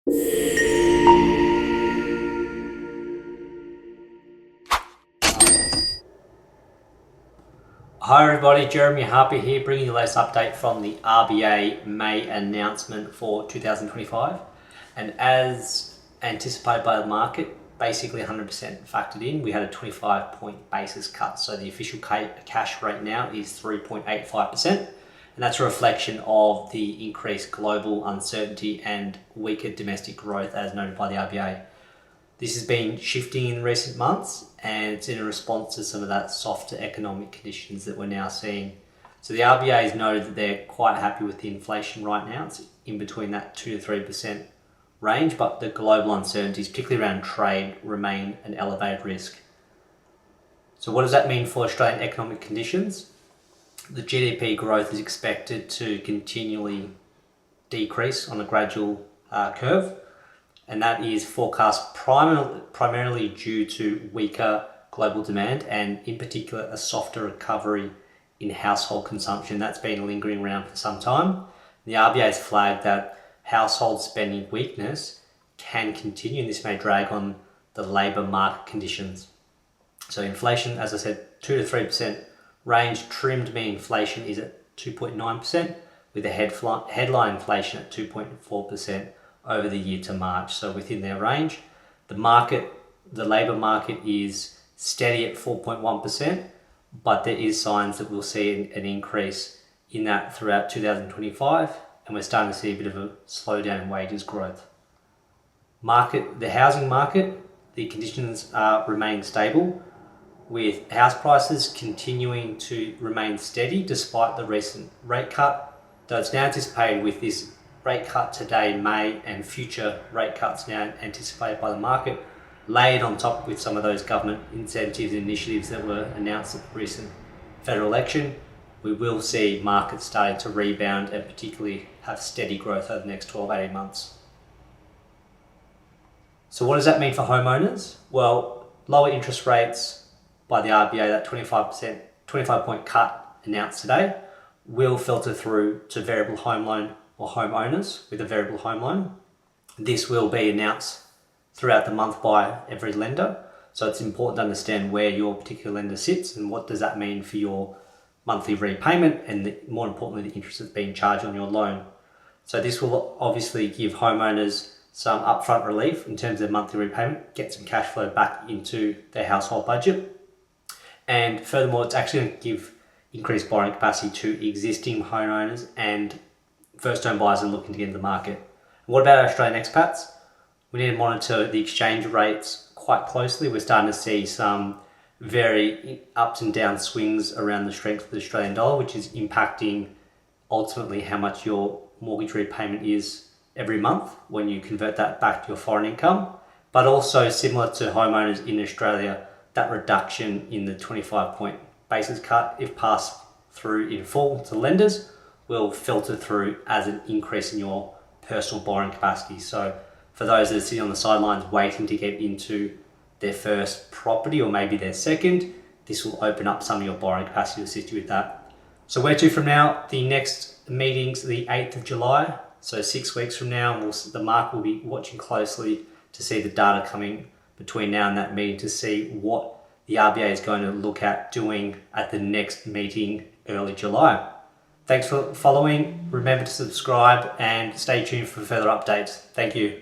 Hi everybody, Jeremy Harper here, bringing you the latest update from the RBA May announcement for 2025. And as anticipated by the market, basically 100% factored in. We had a 25-point basis cut, so the official cash rate now is 3.85%, and that's a reflection of the increased global uncertainty and weaker domestic growth as noted by the RBA. This has been shifting in recent months, and it's in response to some of that softer economic conditions that we're now seeing. So the RBA has noted that they're quite happy with the inflation right now. It's in between that 2 to 3% range, but the global uncertainties, particularly around trade, remain an elevated risk. So what does that mean for Australian economic conditions? The GDP growth is expected to continually decrease on a gradual curve, and that is forecast primarily due to weaker global demand and in particular a softer recovery in household consumption. That's been lingering around for some time. The RBA has flagged that household spending weakness can continue, and this may drag on the labour market conditions. So inflation, as I said, 2 to 3% range. Trimmed mean inflation is at 2.9%, with the headline inflation at 2.4% over the year to March, so within their range. The labour market is steady at 4.1%, but there is signs that we'll see an increase in that throughout 2025, and we're starting to see a bit of a slowdown in wages growth. The housing market, the conditions remain stable, with house prices continuing to remain steady despite the recent rate cut, though it's now anticipated with this rate cut today in May and future rate cuts now anticipated by the market, laid on top with some of those government incentives and initiatives that were announced at the recent federal election, we will see markets starting to rebound and particularly have steady growth over the next 12-18 months. So what does that mean for homeowners? Well, lower interest rates by the RBA, that 25-point cut announced today, will filter through to variable home loan or homeowners with a variable home loan. This will be announced throughout the month by every lender. So it's important to understand where your particular lender sits and what does that mean for your monthly repayment and more importantly, the interest that's being charged on your loan. So this will obviously give homeowners some upfront relief in terms of monthly repayment, get some cash flow back into their household budget. And furthermore, it's actually going to give increased borrowing capacity to existing homeowners and first-home buyers are looking to get into the market. What about our Australian expats? We need to monitor the exchange rates quite closely. We're starting to see some very ups and down swings around the strength of the Australian dollar, which is impacting ultimately how much your mortgage repayment is every month when you convert that back to your foreign income. But also similar to homeowners in Australia, that reduction in the 25-point basis cut, if passed through in full to lenders, will filter through as an increase in your personal borrowing capacity. So for those that are sitting on the sidelines waiting to get into their first property or maybe their second, this will open up some of your borrowing capacity to assist you with that. So where to from now? The next meeting's the 8th of July, so 6 weeks from now, and the market will be watching closely to see the data coming between now and that meeting to see what the RBA is going to look at doing at the next meeting early July. Thanks for following. Remember to subscribe and stay tuned for further updates. Thank you.